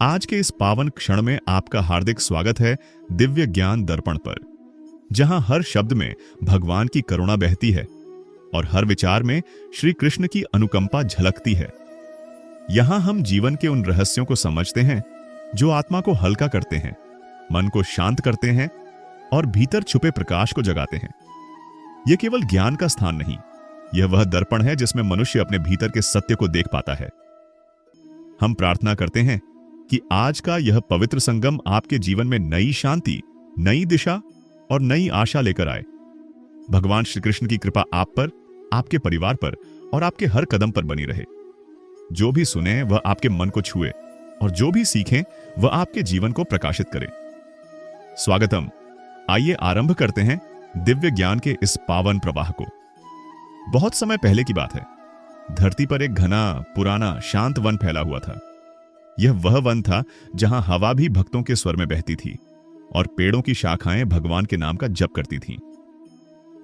आज के इस पावन क्षण में आपका हार्दिक स्वागत है दिव्य ज्ञान दर्पण पर, जहां हर शब्द में भगवान की करुणा बहती है और हर विचार में श्री कृष्ण की अनुकंपा झलकती है। यहां हम जीवन के उन रहस्यों को समझते हैं जो आत्मा को हल्का करते हैं, मन को शांत करते हैं और भीतर छुपे प्रकाश को जगाते हैं। यह केवल ज्ञान का स्थान नहीं, यह वह दर्पण है जिसमें मनुष्य अपने भीतर के सत्य को देख पाता है। हम प्रार्थना करते हैं कि आज का यह पवित्र संगम आपके जीवन में नई शांति, नई दिशा और नई आशा लेकर आए। भगवान श्री कृष्ण की कृपा आप पर, आपके परिवार पर और आपके हर कदम पर बनी रहे। जो भी सुने वह आपके मन को छुए और जो भी सीखें वह आपके जीवन को प्रकाशित करे। स्वागतम। आइए आरंभ करते हैं दिव्य ज्ञान के इस पावन प्रवाह को। बहुत समय पहले की बात है। धरती पर एक घना, पुराना, शांत वन फैला हुआ था। यह वह वन था जहां हवा भी भक्तों के स्वर में बहती थी और पेड़ों की शाखाएं भगवान के नाम का जप करती थीं।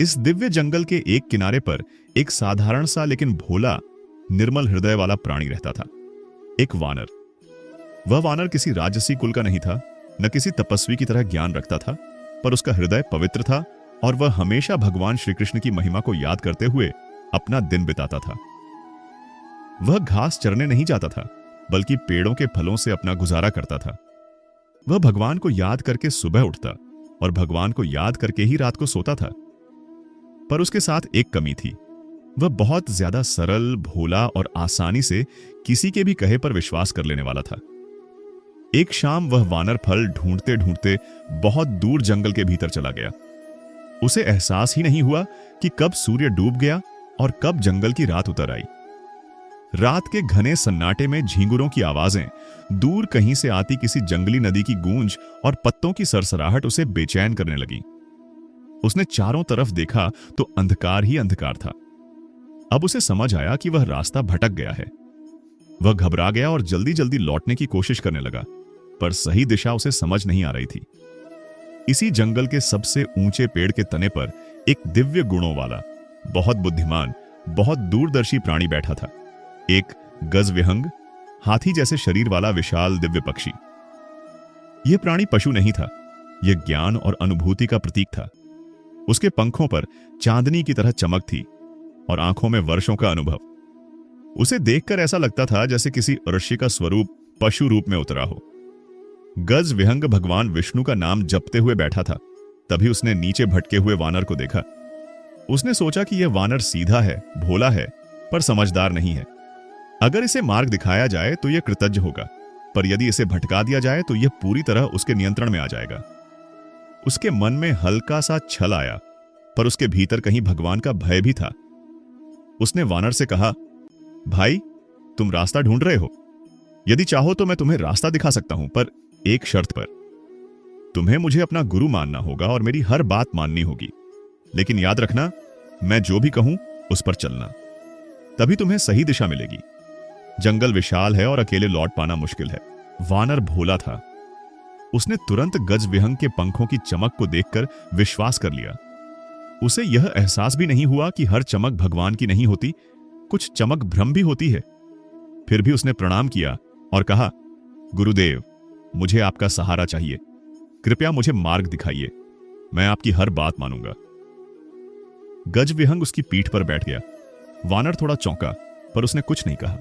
इस दिव्य जंगल के एक किनारे पर एक साधारण सा लेकिन भोला, निर्मल हृदय वाला प्राणी रहता था, एक वानर। वह वानर किसी राजसी कुल का नहीं था, न किसी तपस्वी की तरह ज्ञान रखता था, पर उसका हृदय पवित्र था और वह हमेशा भगवान श्री कृष्ण की महिमा को याद करते हुए अपना दिन बिताता था। वह घास चरने नहीं जाता था, बल्कि पेड़ों के फलों से अपना गुजारा करता था। वह भगवान को याद करके सुबह उठता और भगवान को याद करके ही रात को सोता था। पर उसके साथ एक कमी थी। वह बहुत ज्यादा सरल, भोला और आसानी से किसी के भी कहे पर विश्वास कर लेने वाला था। एक शाम वह वानर फल ढूंढते ढूंढते बहुत दूर जंगल के भीतर चला गया। उसे एहसास ही नहीं हुआ कि कब सूर्य डूब गया और कब जंगल की रात उतर आई। रात के घने सन्नाटे में झींगुरों की आवाजें, दूर कहीं से आती किसी जंगली नदी की गूंज और पत्तों की सरसराहट उसे बेचैन करने लगी। उसने चारों तरफ देखा तो अंधकार ही अंधकार था। अब उसे समझ आया कि वह रास्ता भटक गया है। वह घबरा गया और जल्दी जल्दी लौटने की कोशिश करने लगा, पर सही दिशा उसे समझ नहीं आ रही थी। इसी जंगल के सबसे ऊंचे पेड़ के तने पर एक दिव्य गुणों वाला, बहुत बुद्धिमान, बहुत दूरदर्शी प्राणी बैठा था। एक गजविहंग, हाथी जैसे शरीर वाला विशाल दिव्य पक्षी। यह प्राणी पशु नहीं था, यह ज्ञान और अनुभूति का प्रतीक था। उसके पंखों पर चांदनी की तरह चमक थी और आंखों में वर्षों का अनुभव। उसे देखकर ऐसा लगता था जैसे किसी ऋषि का स्वरूप पशु रूप में उतरा हो। गजविहंग भगवान विष्णु का नाम जपते हुए बैठा था। तभी उसने नीचे भटके हुए वानर को देखा। उसने सोचा कि यह वानर सीधा है, भोला है, पर समझदार नहीं है। अगर इसे मार्ग दिखाया जाए तो यह कृतज्ञ होगा, पर यदि इसे भटका दिया जाए तो यह पूरी तरह उसके नियंत्रण में आ जाएगा। उसके मन में हल्का सा छल आया, पर उसके भीतर कहीं भगवान का भय भी था। उसने वानर से कहा, भाई, तुम रास्ता ढूंढ रहे हो? यदि चाहो तो मैं तुम्हें रास्ता दिखा सकता हूं, पर एक शर्त पर। तुम्हें मुझे अपना गुरु मानना होगा और मेरी हर बात माननी होगी। लेकिन याद रखना, मैं जो भी कहूं उस पर चलना, तभी तुम्हें सही दिशा मिलेगी। जंगल विशाल है और अकेले लौट पाना मुश्किल है। वानर भोला था। उसने तुरंत गजविहंग के पंखों की चमक को देखकर विश्वास कर लिया। उसे यह एहसास भी नहीं हुआ कि हर चमक भगवान की नहीं होती, कुछ चमक भ्रम भी होती है। फिर भी उसने प्रणाम किया और कहा, गुरुदेव, मुझे आपका सहारा चाहिए। कृपया मुझे मार्ग दिखाइए। मैं आपकी हर बात मानूंगा। गजविहंग उसकी पीठ पर बैठ गया। वानर थोड़ा चौंका, पर उसने कुछ नहीं कहा।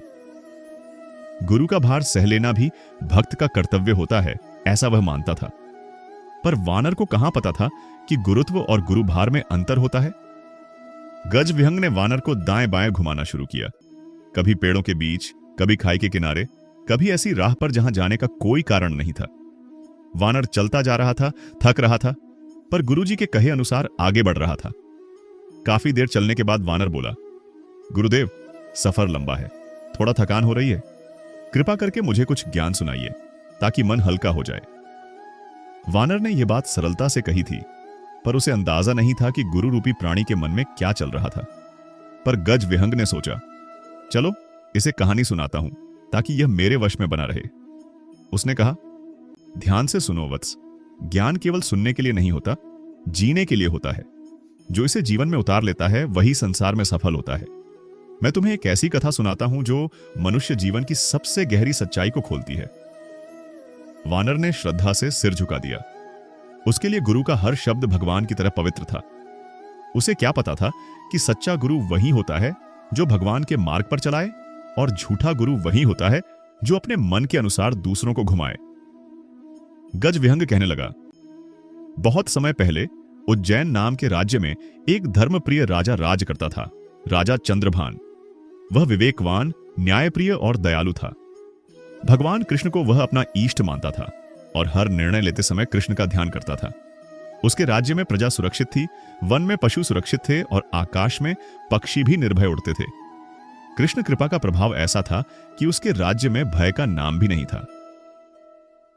गुरु का भार सह लेना भी भक्त का कर्तव्य होता है, ऐसा वह मानता था। पर वानर को कहां पता था कि गुरुत्व और गुरुभार में अंतर होता है। गजविहंग ने वानर को दाएं बाएं घुमाना शुरू किया, कभी पेड़ों के बीच, कभी खाई के किनारे, कभी ऐसी राह पर जहां जाने का कोई कारण नहीं था। वानर चलता जा रहा था, थक रहा था, पर गुरुजी के कहे अनुसार आगे बढ़ रहा था। काफी देर चलने के बाद वानर बोला, गुरुदेव, सफर लंबा है, थोड़ा थकान हो रही है। कृपा करके मुझे कुछ ज्ञान सुनाइए ताकि मन हल्का हो जाए। वानर ने यह बात सरलता से कही थी, पर उसे अंदाजा नहीं था कि गुरु रूपी प्राणी के मन में क्या चल रहा था। पर गजविहंग ने सोचा, चलो इसे कहानी सुनाता हूं ताकि यह मेरे वश में बना रहे। उसने कहा, ध्यान से सुनो वत्स, ज्ञान केवल सुनने के लिए नहीं होता, जीने के लिए होता है। जो इसे जीवन में उतार लेता है वही संसार में सफल होता है। मैं तुम्हें एक ऐसी कथा सुनाता हूं जो मनुष्य जीवन की सबसे गहरी सच्चाई को खोलती है। वानर ने श्रद्धा से सिर झुका दिया। उसके लिए गुरु का हर शब्द भगवान की तरह पवित्र था। उसे क्या पता था कि सच्चा गुरु वही होता है जो भगवान के मार्ग पर चलाए, और झूठा गुरु वही होता है जो अपने मन के अनुसार दूसरों को घुमाए। गजविहंग कहने लगा, बहुत समय पहले उज्जैन नाम के राज्य में एक धर्मप्रिय राजा राज करता था, राजा चंद्रभान। वह विवेकवान, न्यायप्रिय और दयालु था। भगवान कृष्ण को वह अपना इष्ट मानता था और हर निर्णय लेते समय कृष्ण का ध्यान करता था। उसके राज्य में प्रजा सुरक्षित थी, वन में पशु सुरक्षित थे और आकाश में पक्षी भी निर्भय उड़ते थे। कृष्ण कृपा का प्रभाव ऐसा था कि उसके राज्य में भय का नाम भी नहीं था।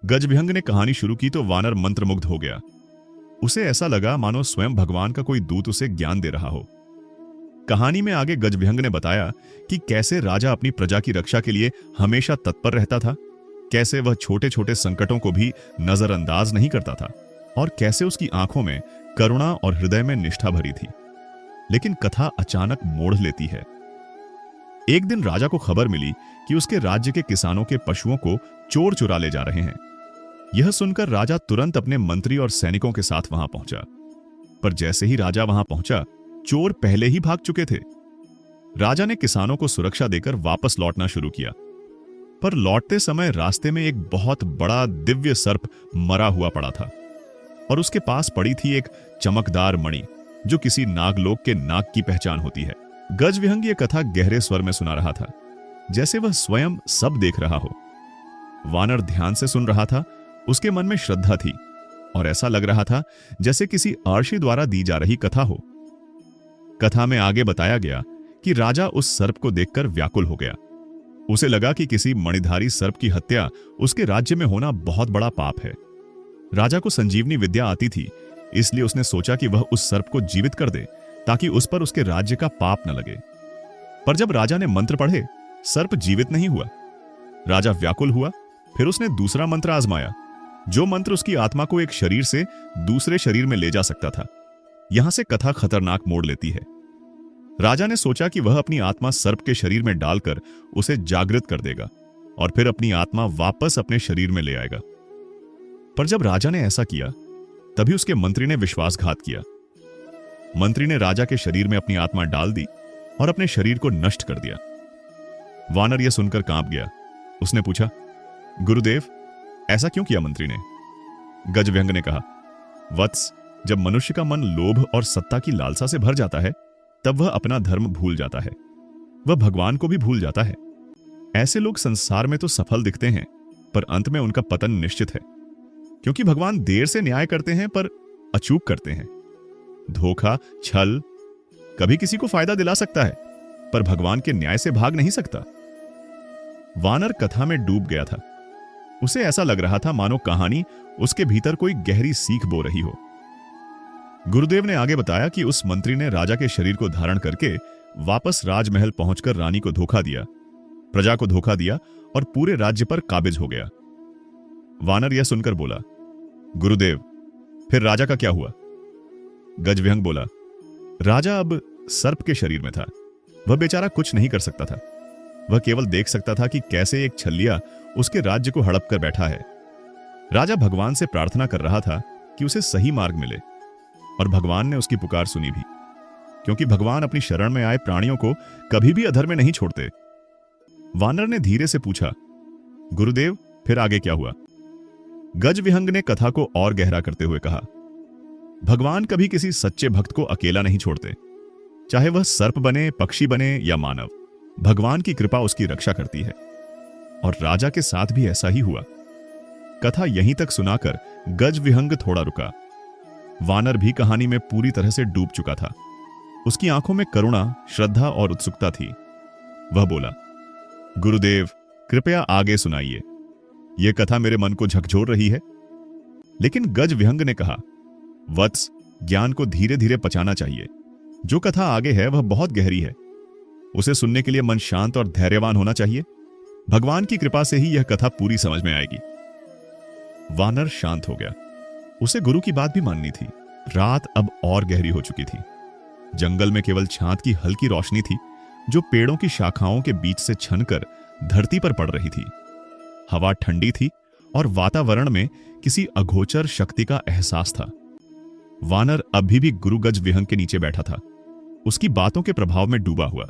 गजविहंग ने कहानी शुरू की तो वानर मंत्रमुग्ध हो गया। उसे ऐसा लगा मानो स्वयं भगवान का कोई दूत उसे ज्ञान दे रहा हो। कहानी में आगे गजविहंग ने बताया कि कैसे राजा अपनी प्रजा की रक्षा के लिए हमेशा तत्पर रहता था, कैसे वह छोटे छोटे संकटों को भी नजरअंदाज नहीं करता था, और कैसे उसकी आंखों में करुणा और हृदय में निष्ठा भरी थी। लेकिन कथा अचानक मोड़ लेती है। एक दिन राजा को खबर मिली कि उसके राज्य के किसानों के पशुओं को चोर चुरा ले जा रहे हैं। यह सुनकर राजा तुरंत अपने मंत्री और सैनिकों के साथ वहां पहुंचा। पर जैसे ही राजा वहां पहुंचा, चोर पहले ही भाग चुके थे। राजा ने किसानों को सुरक्षा देकर वापस लौटना शुरू किया, पर लौटते समय रास्ते में एक बहुत बड़ा दिव्य सर्प मरा हुआ पड़ा था और उसके पास पड़ी थी एक चमकदार मणि जो किसी नागलोक के नाग की पहचान होती है। गजविहंग ये कथा गहरे स्वर में सुना रहा था, जैसे वह स्वयं सब देख रहा हो। वानर ध्यान से सुन रहा था। उसके मन में श्रद्धा थी और ऐसा लग रहा था जैसे किसी अर्षि द्वारा दी जा रही कथा हो। कथा में आगे बताया गया कि राजा उस सर्प को देखकर व्याकुल हो गया। उसे लगा कि किसी मणिधारी सर्प की हत्या उसके राज्य में होना बहुत बड़ा पाप है। राजा को संजीवनी विद्या आती थी, इसलिए उसने सोचा कि वह उस सर्प को जीवित कर दे ताकि उस पर उसके राज्य का पाप न लगे। पर जब राजा ने मंत्र पढ़े, सर्प जीवित नहीं हुआ। राजा व्याकुल हुआ। फिर उसने दूसरा मंत्र आजमाया, जो मंत्र उसकी आत्मा को एक शरीर से दूसरे शरीर में ले जा सकता था। यहां से कथा खतरनाक मोड़ लेती है। राजा ने सोचा कि वह अपनी आत्मा सर्प के शरीर में डालकर उसे जागृत कर देगा और फिर अपनी आत्मा वापस अपने शरीर में ले आएगा। पर जब राजा ने ऐसा किया, तभी उसके मंत्री ने विश्वासघात किया। मंत्री ने राजा के शरीर में अपनी आत्मा डाल दी और अपने शरीर को नष्ट कर दिया। वानर यह सुनकर कांप गया। उसने पूछा, गुरुदेव, ऐसा क्यों किया मंत्री ने? गजविहंग ने कहा, वत्स, जब मनुष्य का मन लोभ और सत्ता की लालसा से भर जाता है, तब वह अपना धर्म भूल जाता है। वह भगवान को भी भूल जाता है। ऐसे लोग संसार में तो सफल दिखते हैं, पर अंत में उनका पतन निश्चित है, क्योंकि भगवान देर से न्याय करते हैं पर अचूक करते हैं। धोखा, छल कभी किसी को फायदा दिला सकता है, पर भगवान के न्याय से भाग नहीं सकता। वानर कथा में डूब गया था। उसे ऐसा लग रहा था मानो कहानी उसके भीतर कोई गहरी सीख बो रही हो। गुरुदेव ने आगे बताया कि उस मंत्री ने राजा के शरीर को धारण करके वापस राजमहल पहुंचकर रानी को धोखा दिया, प्रजा को धोखा दिया और पूरे राज्य पर काबिज हो गया। वानर यह सुनकर बोला, गुरुदेव, फिर राजा का क्या हुआ? गजविहंग बोला, राजा अब सर्प के शरीर में था। वह बेचारा कुछ नहीं कर सकता था। वह केवल देख सकता था कि कैसे एक छलिया उसके राज्य को हड़प कर बैठा है। राजा भगवान से प्रार्थना कर रहा था कि उसे सही मार्ग मिले, और भगवान ने उसकी पुकार सुनी भी, क्योंकि भगवान अपनी शरण में आए प्राणियों को कभी भी अधर में नहीं छोड़ते। वानर ने धीरे से पूछा, गुरुदेव, फिर आगे क्या हुआ? गजविहंग ने कथा को और गहरा करते हुए कहा, भगवान कभी किसी सच्चे भक्त को अकेला नहीं छोड़ते। चाहे वह सर्प बने, पक्षी बने या मानव, भगवान की कृपा उसकी रक्षा करती है। और राजा के साथ भी ऐसा ही हुआ। कथा यहीं तक सुनाकर गजविहंग थोड़ा रुका। वानर भी कहानी में पूरी तरह से डूब चुका था। उसकी आंखों में करुणा, श्रद्धा और उत्सुकता थी। वह बोला, गुरुदेव, कृपया आगे सुनाइए। यह कथा मेरे मन को झकझोर रही है। लेकिन गजविहंग ने कहा, वत्स, ज्ञान को धीरे धीरे पचाना चाहिए। जो कथा आगे है वह बहुत गहरी है। उसे सुनने के लिए मन शांत और धैर्यवान होना चाहिए। भगवान की कृपा से ही यह कथा पूरी समझ में आएगी। वानर शांत हो गया। उसे गुरु की बात भी माननी थी। रात अब और गहरी हो चुकी थी। जंगल में केवल छात की हल्की रोशनी थी, जो पेड़ों की शाखाओं के बीच से छनकर धरती पर पड़ रही थी। हवा ठंडी थी और वातावरण में किसी अगोचर शक्ति का एहसास था। वानर अभी भी गुरु गज विहंग के नीचे बैठा था, उसकी बातों के प्रभाव में डूबा हुआ।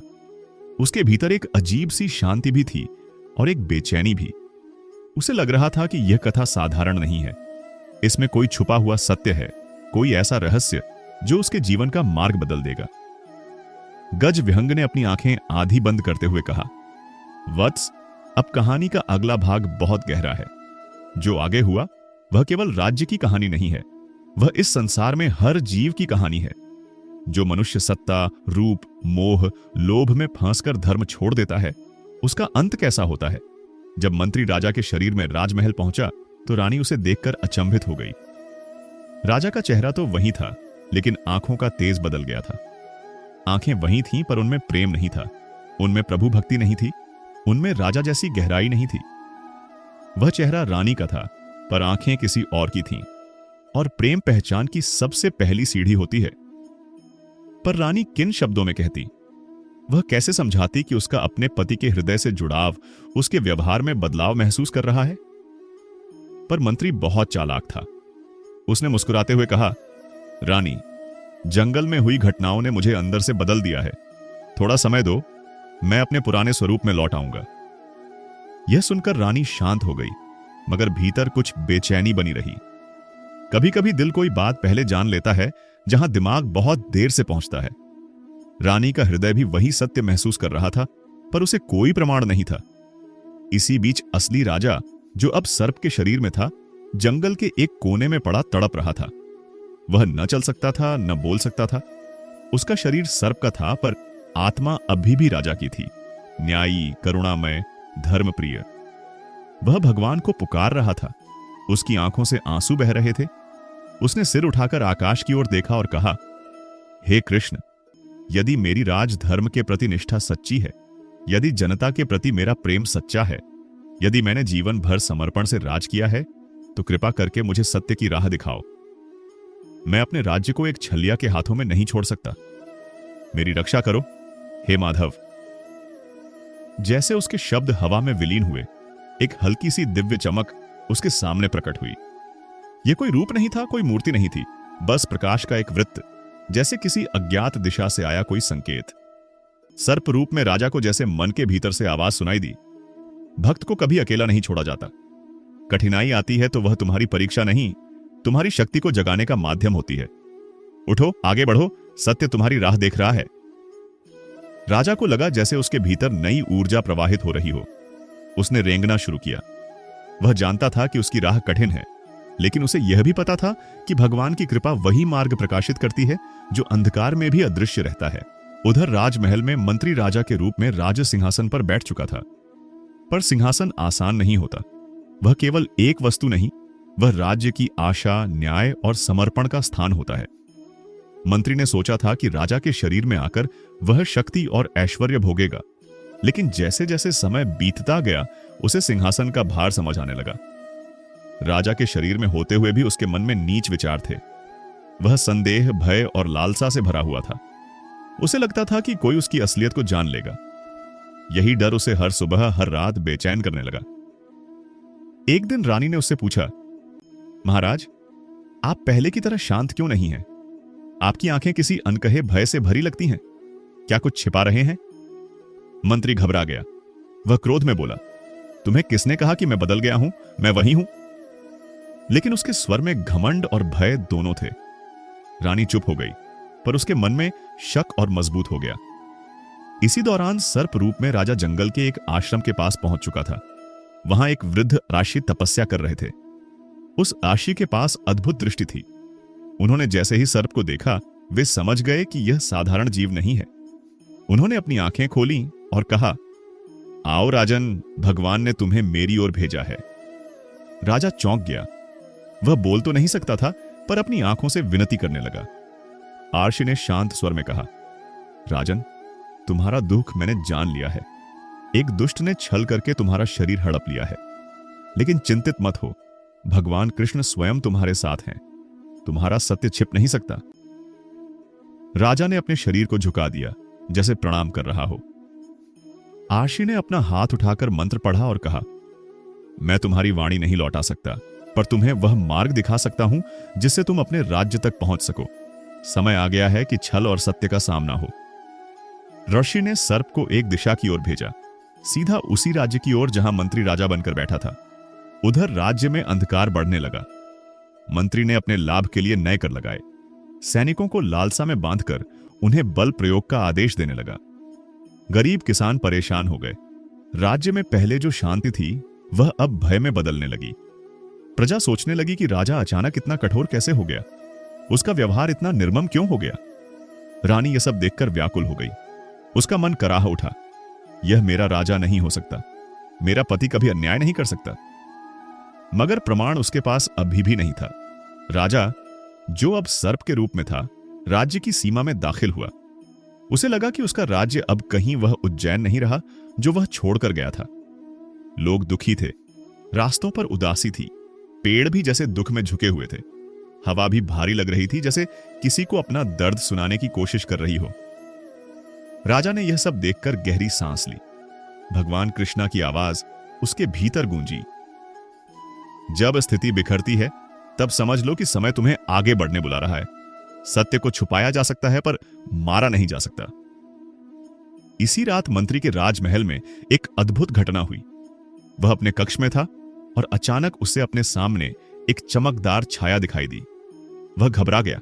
उसके भीतर एक अजीब सी शांति भी थी और एक बेचैनी भी। उसे लग रहा था कि यह कथा साधारण नहीं है, इसमें कोई छुपा हुआ सत्य है, कोई ऐसा रहस्य जो उसके जीवन का मार्ग बदल देगा। गज विहंग ने अपनी आंखें आधी बंद करते हुए कहा, वत्स, अब कहानी का अगला भाग बहुत गहरा है। जो आगे हुआ वह केवल राज्य की कहानी नहीं है, वह इस संसार में हर जीव की कहानी है। जो मनुष्य सत्ता, रूप, मोह, लोभ में फंसकर धर्म छोड़ देता है, उसका अंत कैसा होता है। जब मंत्री राजा के शरीर में राजमहल पहुंचा तो रानी उसे देखकर अचंभित हो गई। राजा का चेहरा तो वही था, लेकिन आंखों का तेज बदल गया था। आंखें वही थीं, पर उनमें प्रेम नहीं था, उनमें प्रभु भक्ति नहीं थी, उनमें राजा जैसी गहराई नहीं थी। वह चेहरा रानी का था, पर आंखें किसी और की थीं। और प्रेम पहचान की सबसे पहली सीढ़ी होती है। पर रानी किन शब्दों में कहती, वह कैसे समझाती कि उसका अपने पति के हृदय से जुड़ाव उसके व्यवहार में बदलाव महसूस कर रहा है। पर मंत्री बहुत चालाक था। उसने मुस्कुराते हुए कहा, रानी, जंगल में हुई घटनाओं ने मुझे अंदर से बदल दिया है। थोड़ा समय दो, मैं अपने पुराने स्वरूप में लौट आऊंगा। यह सुनकर रानी शांत हो गई, मगर भीतर कुछ बेचैनी बनी रही। कभी कभी दिल कोई बात पहले जान लेता है जहां दिमाग बहुत देर से पहुंचता है। रानी का हृदय भी वही सत्य महसूस कर रहा था, पर उसे कोई प्रमाण नहीं था। इसी बीच असली राजा, जो अब सर्प के शरीर में था, जंगल के एक कोने में पड़ा तड़प रहा था। वह न चल सकता था, न बोल सकता था। उसका शरीर सर्प का था, पर आत्मा अभी भी राजा की थी, न्यायी, करुणामय, धर्मप्रिय। वह भगवान को पुकार रहा था। उसकी आंखों से आंसू बह रहे थे। उसने सिर उठाकर आकाश की ओर देखा और कहा, हे कृष्ण, यदि मेरी राज धर्म के प्रति निष्ठा सच्ची है, यदि जनता के प्रति मेरा प्रेम सच्चा है, यदि मैंने जीवन भर समर्पण से राज किया है, तो कृपा करके मुझे सत्य की राह दिखाओ। मैं अपने राज्य को एक छलिया के हाथों में नहीं छोड़ सकता। मेरी रक्षा करो, हे माधव। जैसे उसके शब्द हवा में विलीन हुए, एक हल्की सी दिव्य चमक उसके सामने प्रकट हुई। यह कोई रूप नहीं था, कोई मूर्ति नहीं थी, बस प्रकाश का एक वृत्त, जैसे किसी अज्ञात दिशा से आया कोई संकेत। सर्प रूप में राजा को जैसे मन के भीतर से आवाज सुनाई दी, भक्त को कभी अकेला नहीं छोड़ा जाता। कठिनाई आती है तो वह तुम्हारी परीक्षा नहीं, तुम्हारी शक्ति को जगाने का माध्यम होती है। उठो, आगे बढ़ो, सत्य तुम्हारी राह देख रहा है। राजा को लगा जैसे उसके भीतर नई ऊर्जा प्रवाहित हो रही हो। उसने रेंगना शुरू किया। वह जानता था कि उसकी राह कठिन है, लेकिन उसे यह भी पता था कि भगवान की कृपा वही मार्ग प्रकाशित करती है जो अंधकार में भी अदृश्य रहता है। उधर राजमहल में मंत्री राजा के रूप में राज सिंहासन पर बैठ चुका था। पर सिंहासन आसान नहीं होता। वह केवल एक वस्तु नहीं, वह राज्य की आशा, न्याय और समर्पण का स्थान होता है। मंत्री ने सोचा था कि राजा के शरीर में आकर वह शक्ति और ऐश्वर्य भोगेगा, लेकिन जैसे जैसे समय बीतता गया उसे सिंहासन का भार समझ आने लगा। राजा के शरीर में होते हुए भी उसके मन में नीच विचार थे। वह संदेह, भय और लालसा से भरा हुआ था। उसे लगता था कि कोई उसकी असलियत को जान लेगा। यही डर उसे हर सुबह, हर रात बेचैन करने लगा। एक दिन रानी ने उससे पूछा, महाराज, आप पहले की तरह शांत क्यों नहीं हैं? आपकी आंखें किसी अनकहे भय से भरी लगती हैं। क्या कुछ छिपा रहे हैं? मंत्री घबरा गया। वह क्रोध में बोला, तुम्हें किसने कहा कि मैं बदल गया हूं? मैं वही हूं। लेकिन उसके स्वर में घमंड और भय दोनों थे। रानी चुप हो गई, पर उसके मन में शक और मजबूत हो गया। इसी दौरान सर्प रूप में राजा जंगल के एक आश्रम के पास पहुंच चुका था। वहां एक वृद्ध ऋषि तपस्या कर रहे थे। उस ऋषि के पास अद्भुत दृष्टि थी। उन्होंने जैसे ही सर्प को देखा, वे समझ गए कि यह साधारण जीव नहीं है। उन्होंने अपनी आंखें खोली और कहा, आओ राजन, भगवान ने तुम्हें मेरी ओर भेजा है। राजा चौंक गया। वह बोल तो नहीं सकता था, पर अपनी आंखों से विनती करने लगा। आर्षि ने शांत स्वर में कहा, राजन, तुम्हारा दुख मैंने जान लिया है। एक दुष्ट ने छल करके तुम्हारा शरीर हड़प लिया है, लेकिन चिंतित मत हो, भगवान कृष्ण स्वयं तुम्हारे साथ हैं। तुम्हारा सत्य छिप नहीं सकता। राजा ने अपने शरीर को झुका दिया, जैसे प्रणाम कर रहा हो। आर्षि ने अपना हाथ उठाकर मंत्र पढ़ा और कहा, मैं तुम्हारी वाणी नहीं लौटा सकता, पर तुम्हें वह मार्ग दिखा सकता हूं जिससे तुम अपने राज्य तक पहुंच सको। समय आ गया है कि छल और सत्य का सामना हो। ऋषि ने सर्प को एक दिशा की ओर भेजा, सीधा उसी राज्य की ओर जहां मंत्री राजा बनकर बैठा था। उधर राज्य में अंधकार बढ़ने लगा। मंत्री ने अपने लाभ के लिए नए कर लगाए। सैनिकों को लालसा में बांधकर उन्हें बल प्रयोग का आदेश देने लगा। गरीब किसान परेशान हो गए। राज्य में पहले जो शांति थी वह अब भय में बदलने लगी। प्रजा सोचने लगी कि राजा अचानक इतना कठोर कैसे हो गया, उसका व्यवहार इतना निर्मम क्यों हो गया। रानी यह सब देखकर व्याकुल हो गई। उसका मन कराह उठा, यह मेरा राजा नहीं हो सकता, मेरा पति कभी अन्याय नहीं कर सकता। मगर प्रमाण उसके पास अभी भी नहीं था। राजा, जो अब सर्प के रूप में था, राज्य की सीमा में दाखिल हुआ। उसे लगा कि उसका राज्य अब कहीं वह उज्जैन नहीं रहा जो वह छोड़कर गया था। लोग दुखी थे, रास्तों पर उदासी थी, पेड़ भी जैसे दुख में झुके हुए थे। हवा भी भारी लग रही थी, जैसे किसी को अपना दर्द सुनाने की कोशिश कर रही हो। राजा ने यह सब देखकर गहरी सांस ली। भगवान कृष्णा की आवाज उसके भीतर गूंजी, जब स्थिति बिखरती है तब समझ लो कि समय तुम्हें आगे बढ़ने बुला रहा है। सत्य को छुपाया जा सकता है पर मारा नहीं जा सकता। इसी रात मंत्री के राजमहल में एक अद्भुत घटना हुई। वह अपने कक्ष में था और अचानक उसे अपने सामने एक चमकदार छाया दिखाई दी। वह घबरा गया।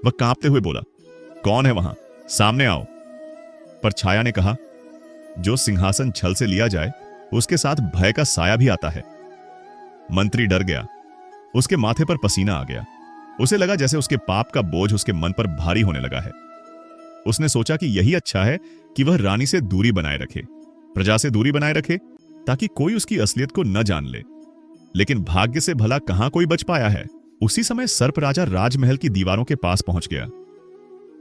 वह कांपते हुए बोला, कौन है वहां, सामने आओ। पर छाया ने कहा, जो सिंहासन छल से लिया जाए उसके साथ भय का साया भी आता है। मंत्री डर गया। उसके माथे पर पसीना आ गया। उसे लगा जैसे उसके पाप का बोझ उसके मन पर भारी होने लगा है। उसने सोचा कि यही अच्छा है कि वह रानी से दूरी बनाए रखे, प्रजा से दूरी बनाए रखे, ताकि कोई उसकी असलियत को न जान ले। लेकिन भाग्य से भला कहां कोई बच पाया है। उसी समय सर्प राजा राजमहल की दीवारों के पास पहुंच गया।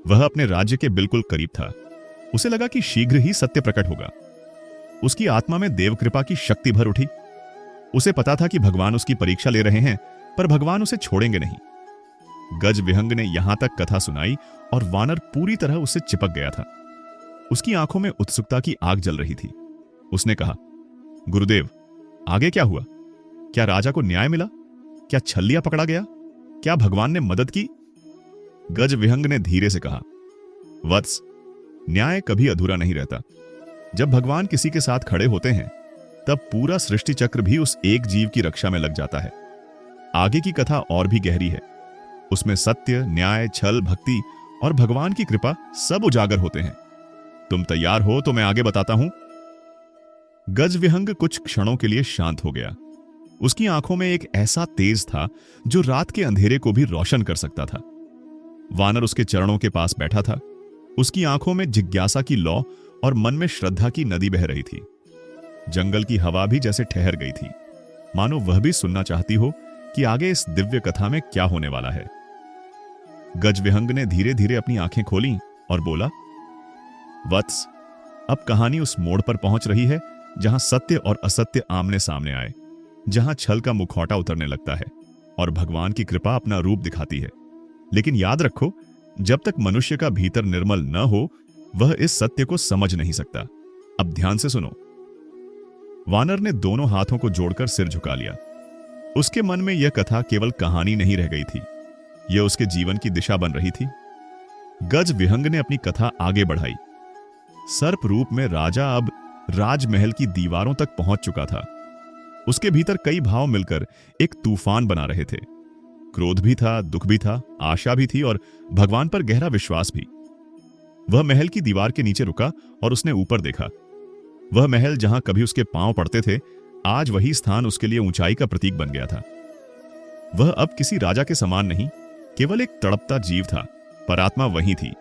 वह अपने राज्य के बिल्कुल करीब था। उसे लगा कि शीघ्र ही सत्य प्रकट होगा। उसकी आत्मा में देव कृपा की शक्ति भर उठी। उसे पता था कि भगवान उसकी परीक्षा ले रहे हैं, पर भगवान उसे छोड़ेंगे नहीं। गज विहंग ने यहां तक कथा सुनाई और वानर पूरी तरह उससे चिपक गया था। उसकी आंखों में उत्सुकता की आग जल रही थी। उसने कहा, गुरुदेव, आगे क्या हुआ? क्या राजा को न्याय मिला? क्या छल्लिया पकड़ा गया? क्या भगवान ने मदद की? गज विहंग ने धीरे से कहा, वत्स, न्याय कभी अधूरा नहीं रहता। जब भगवान किसी के साथ खड़े होते हैं तब पूरा सृष्टि चक्र भी उस एक जीव की रक्षा में लग जाता है। आगे की कथा और भी गहरी है। उसमें सत्य, न्याय, छल, भक्ति और भगवान की कृपा सब उजागर होते हैं। तुम तैयार हो तो मैं आगे बताता हूं। गज विहंग कुछ क्षणों के लिए शांत हो गया। उसकी आंखों में एक ऐसा तेज था जो रात के अंधेरे को भी रोशन कर सकता था। वानर उसके चरणों के पास बैठा था। उसकी आंखों में जिज्ञासा की लौ और मन में श्रद्धा की नदी बह रही थी। जंगल की हवा भी जैसे ठहर गई थी, मानो वह भी सुनना चाहती हो कि आगे इस दिव्य कथा में क्या होने वाला है। गज विहंग ने धीरे धीरे अपनी आंखें खोली और बोला, वत्स, अब कहानी उस मोड़ पर पहुंच रही है जहां सत्य और असत्य आमने सामने आए, जहां छल का मुखौटा उतरने लगता है और भगवान की कृपा अपना रूप दिखाती है। लेकिन याद रखो, जब तक मनुष्य का भीतर निर्मल न हो, वह इस सत्य को समझ नहीं सकता। अब ध्यान से सुनो। वानर ने दोनों हाथों को जोड़कर सिर झुका लिया। उसके मन में यह कथा केवल कहानी नहीं रह गई थी, यह उसके जीवन की दिशा बन रही थी। गज विहंग ने अपनी कथा आगे बढ़ाई। सर्प रूप में राजा अब राजमहल की दीवारों तक पहुंच चुका था। उसके भीतर कई भाव मिलकर एक तूफान बना रहे थे। क्रोध भी था, दुख भी था, आशा भी थी और भगवान पर गहरा विश्वास भी। वह महल की दीवार के नीचे रुका और उसने ऊपर देखा। वह महल जहां कभी उसके पांव पड़ते थे, आज वही स्थान उसके लिए ऊंचाई का प्रतीक बन गया था। वह अब किसी राजा के समान नहीं, केवल एक तड़पता जीव था, पर आत्मा वही थी,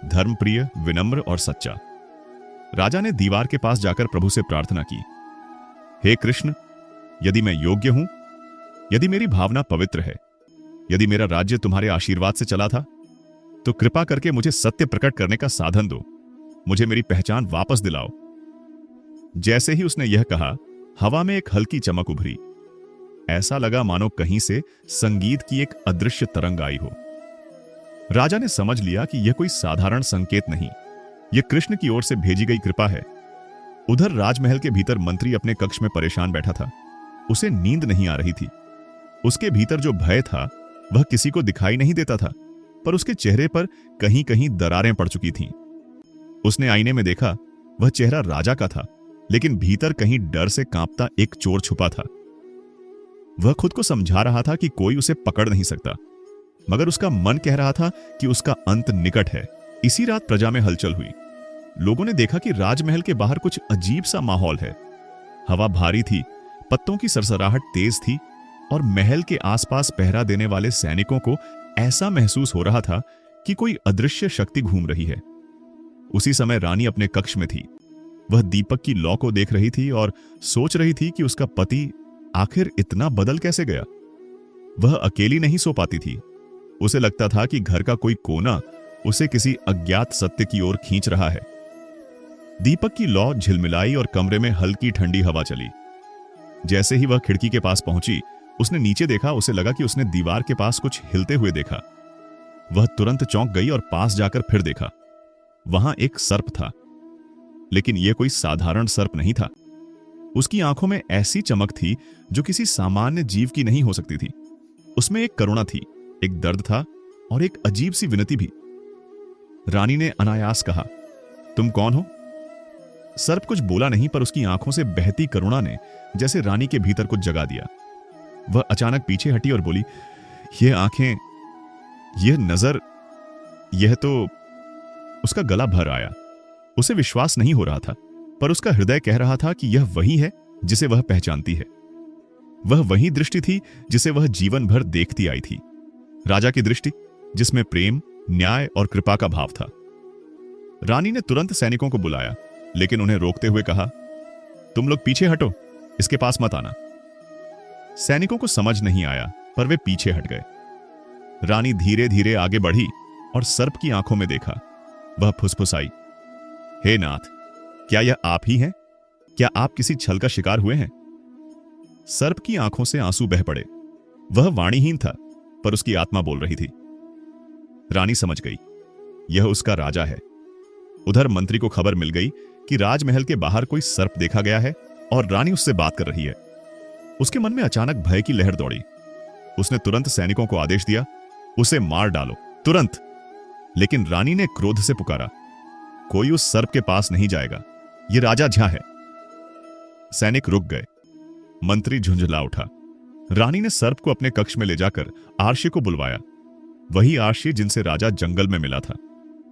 धर्मप्रिय, विनम्र और सच्चा। राजा ने दीवार के पास जाकर प्रभु से प्रार्थना की, हे कृष्ण, यदि मैं योग्य हूं, यदि मेरी भावना पवित्र है, यदि मेरा राज्य तुम्हारे आशीर्वाद से चला था, तो कृपा करके मुझे सत्य प्रकट करने का साधन दो, मुझे मेरी पहचान वापस दिलाओ। जैसे ही उसने यह कहा, हवा में एक हल्की चमक उभरी। ऐसा लगा मानो कहीं से संगीत की एक अदृश्य तरंग आई हो। राजा ने समझ लिया कि यह कोई साधारण संकेत नहीं, यह कृष्ण की ओर से भेजी गई कृपा है। उधर राजमहल के भीतर मंत्री अपने कक्ष में परेशान बैठा था। उसे नींद नहीं आ रही थी। उसके भीतर जो भय था वह किसी को दिखाई नहीं देता था, पर उसके चेहरे पर कहीं कहीं दरारें पड़ चुकी थीं। उसने आईने में देखा, वह चेहरा राजा का था, लेकिन भीतर कहीं डर से कांपता एक चोर छुपा था। वह खुद को समझा रहा था कि कोई उसे पकड़ नहीं सकता, मगर उसका मन कह रहा था कि उसका अंत निकट है। इसी रात प्रजा में हलचल हुई। लोगों ने देखा कि राजमहल के बाहर कुछ अजीब सा माहौल है। हवा भारी थी, पत्तों की सरसराहट तेज थी और महल के आसपास पहरा देने वाले सैनिकों को ऐसा महसूस हो रहा था कि कोई अदृश्य शक्ति घूम रही है। उसी समय रानी अपने कक्ष में थी। वह दीपक की लौ को देख रही थी और सोच रही थी कि उसका पति आखिर इतना बदल कैसे गया। वह अकेली नहीं सो पाती थी। उसे लगता था कि घर का कोई कोना उसे किसी अज्ञात सत्य की ओर खींच रहा है। दीपक की लौ झिलमिलाई और कमरे में हल्की ठंडी हवा चली। जैसे ही वह खिड़की के पास पहुंची, उसने नीचे देखा। उसे लगा कि उसने दीवार के पास कुछ हिलते हुए देखा। वह तुरंत चौंक गई और पास जाकर फिर देखा। वहां एक सर्प था, लेकिन यह कोई साधारण सर्प नहीं था। उसकी आंखों में ऐसी चमक थी जो किसी सामान्य जीव की नहीं हो सकती थी। उसमें एक करुणा थी, एक दर्द था और एक अजीब सी विनती भी। रानी ने अनायास कहा, तुम कौन हो? सर्प कुछ बोला नहीं, पर उसकी आंखों से बहती करुणा ने जैसे रानी के भीतर कुछ जगा दिया। वह अचानक पीछे हटी और बोली, ये आंखें, यह नजर, यह तो। उसका गला भर आया। उसे विश्वास नहीं हो रहा था, पर उसका हृदय कह रहा था कि यह वही है जिसे वह पहचानती है। वह वही दृष्टि थी जिसे वह जीवन भर देखती आई थी। राजा की दृष्टि, जिसमें प्रेम, न्याय और कृपा का भाव था। रानी ने तुरंत सैनिकों को बुलाया, लेकिन उन्हें रोकते हुए कहा, तुम लोग पीछे हटो, इसके पास मत आना। सैनिकों को समझ नहीं आया, पर वे पीछे हट गए। रानी धीरे धीरे आगे बढ़ी और सर्प की आंखों में देखा। वह फुसफुसाई, हे नाथ, क्या यह आप ही हैं? क्या आप किसी छल का शिकार हुए हैं? सर्प की आंखों से आंसू बह पड़े। वह वाणीहीन था, पर उसकी आत्मा बोल रही थी। रानी समझ गई, यह उसका राजा है। उधर मंत्री को खबर मिल गई कि राजमहल के बाहर कोई सर्प देखा गया है और रानी उससे बात कर रही है। उसके मन में अचानक भय की लहर दौड़ी। उसने तुरंत सैनिकों को आदेश दिया, उसे मार डालो, तुरंत। लेकिन रानी ने क्रोध से पुकारा, कोई उस सर्प के पास नहीं जाएगा, यह राजा झा है। सैनिक रुक गए। मंत्री झुंझला उठा। रानी ने सर्प को अपने कक्ष में ले जाकर आरशी को बुलवाया। वही आरशी जिनसे राजा जंगल में मिला था।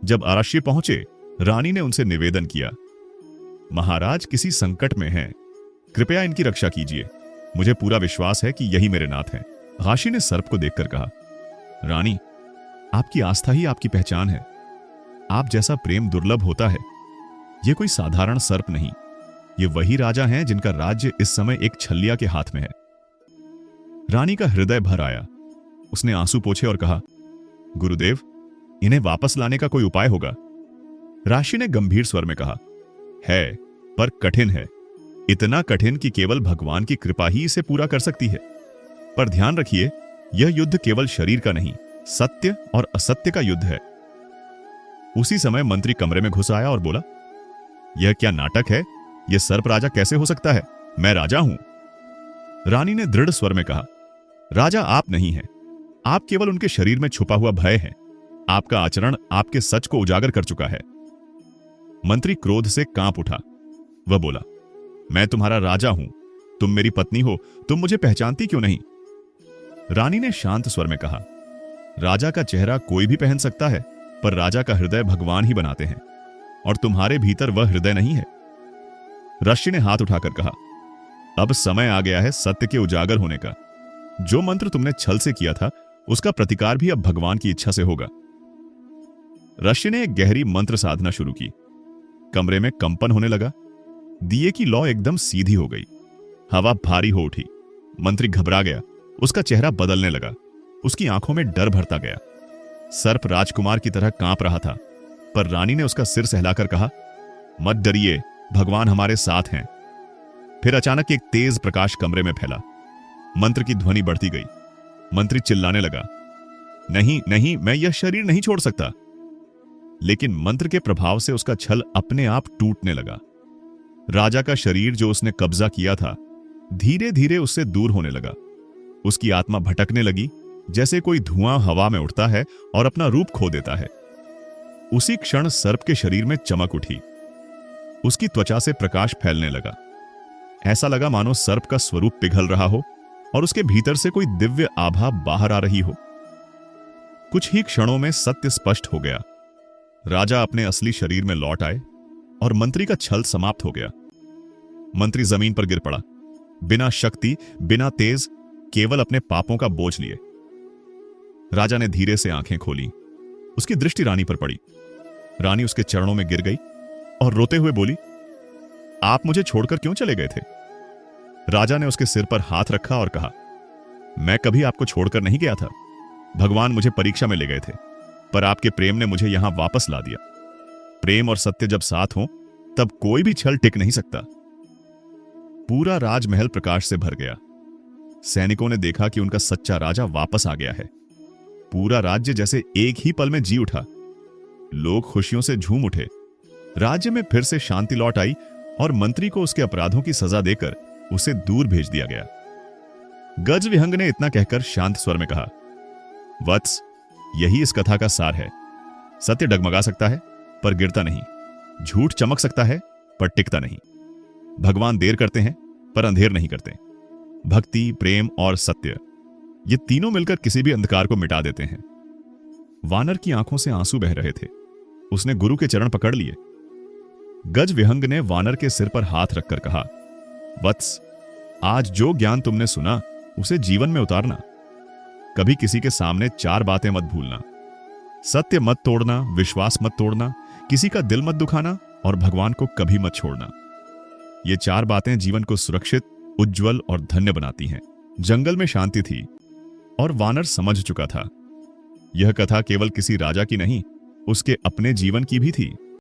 जब आरशी पहुंचे, रानी ने उनसे निवेदन किया, महाराज किसी संकट में हैं, कृपया इनकी रक्षा कीजिए। मुझे पूरा विश्वास है कि यही मेरे नाथ हैं। आरशी ने सर्प को देखकर कहा, रानी, आपकी आस्था ही आपकी पहचान है। आप जैसा प्रेम दुर्लभ होता है। यह कोई साधारण सर्प नहीं, ये वही राजा हैं जिनका राज्य इस समय एक छलिया के हाथ में है। रानी का हृदय भर आया। उसने आंसू पोंछे और कहा, गुरुदेव, इन्हें वापस लाने का कोई उपाय होगा? राशि ने गंभीर स्वर में कहा, है, पर कठिन है। इतना कठिन कि केवल भगवान की कृपा ही इसे पूरा कर सकती है। पर ध्यान रखिए, यह युद्ध केवल शरीर का नहीं, सत्य और असत्य का युद्ध है। उसी समय मंत्री कमरे में घुस आया और बोला, यह क्या नाटक है? यह सर्प राजा कैसे हो सकता है? मैं राजा हूं। रानी ने दृढ़ स्वर में कहा, राजा आप नहीं हैं। आप केवल उनके शरीर में छुपा हुआ भय हैं। आपका आचरण आपके सच को उजागर कर चुका है। मंत्री क्रोध से कांप उठा। वह बोला, मैं तुम्हारा राजा हूं, तुम मेरी पत्नी हो, तुम मुझे पहचानती क्यों नहीं? रानी ने शांत स्वर में कहा, राजा का चेहरा कोई भी पहन सकता है, पर राजा का हृदय भगवान ही बनाते हैं, और तुम्हारे भीतर वह हृदय नहीं है। ऋषि ने हाथ उठाकर कहा, अब समय आ गया है सत्य के उजागर होने का। जो मंत्र तुमने छल से किया था, उसका प्रतिकार भी अब भगवान की इच्छा से होगा। ऋषि ने एक गहरी मंत्र साधना शुरू की। कमरे में कंपन होने लगा। दिए की लौ एकदम सीधी हो गई। हवा भारी हो उठी। मंत्री घबरा गया। उसका चेहरा बदलने लगा। उसकी आंखों में डर भरता गया। सर्प राजकुमार की तरह कांप रहा था, पर रानी ने उसका सिर सहलाकर कहा, मत डरिए, भगवान हमारे साथ हैं। फिर अचानक एक तेज प्रकाश कमरे में फैला। मंत्र की ध्वनि बढ़ती गई। मंत्री चिल्लाने लगा, नहीं नहीं, मैं यह शरीर नहीं छोड़ सकता। लेकिन मंत्र के प्रभाव से उसका छल अपने आप टूटने लगा। राजा का शरीर जो उसने कब्जा किया था, धीरे धीरे उससे दूर होने लगा। उसकी आत्मा भटकने लगी, जैसे कोई धुआं हवा में उड़ता है और अपना रूप खो देता है। उसी क्षण सर्प के शरीर में चमक उठी। उसकी त्वचा से प्रकाश फैलने लगा। ऐसा लगा मानो सर्प का स्वरूप पिघल रहा हो और उसके भीतर से कोई दिव्य आभा बाहर आ रही हो। कुछ ही क्षणों में सत्य स्पष्ट हो गया। राजा अपने असली शरीर में लौट आए और मंत्री का छल समाप्त हो गया। मंत्री जमीन पर गिर पड़ा, बिना शक्ति, बिना तेज, केवल अपने पापों का बोझ लिए। राजा ने धीरे से आंखें खोली। उसकी दृष्टि रानी पर पड़ी। रानी उसके चरणों में गिर गई और रोते हुए बोली, आप मुझे छोड़कर क्यों चले गए थे? राजा ने उसके सिर पर हाथ रखा और कहा, मैं कभी आपको छोड़कर नहीं गया था। भगवान मुझे परीक्षा में ले गए थे, पर आपके प्रेम ने मुझे यहां वापस ला दिया। प्रेम और सत्य जब साथ हो तब कोई भी छल टिक नहीं सकता। पूरा राजमहल प्रकाश से भर गया। सैनिकों ने देखा कि उनका सच्चा राजा वापस आ गया है। पूरा राज्य जैसे एक ही पल में जी उठा। लोग खुशियों से झूम उठे। राज्य में फिर से शांति लौट आई और मंत्री को उसके अपराधों की सजा देकर उसे दूर भेज दिया गया। गजविहंग ने इतना कहकर शांत स्वर में कहा, वत्स, यही इस कथा का सार है। सत्य डगमगा सकता है पर गिरता नहीं। झूठ चमक सकता है पर टिकता नहीं। भगवान देर करते हैं पर अंधेर नहीं करते। भक्ति, प्रेम और सत्य, ये तीनों मिलकर किसी भी अंधकार को मिटा देते हैं। वानर की आंखों से आंसू बह रहे थे। उसने गुरु के चरण पकड़ लिए। गजविहंग ने वानर के सिर पर हाथ रखकर कहा, वत्स, आज जो ज्ञान तुमने सुना उसे जीवन में उतारना। कभी किसी के सामने 4 बातें मत भूलना। सत्य मत तोड़ना, विश्वास मत तोड़ना, किसी का दिल मत दुखाना और भगवान को कभी मत छोड़ना। ये 4 बातें जीवन को सुरक्षित, उज्जवल और धन्य बनाती हैं। जंगल में शांति थी और वानर समझ चुका था। यह कथा केवल किसी राजा की नहीं, उसके अपने जीवन की भी थी।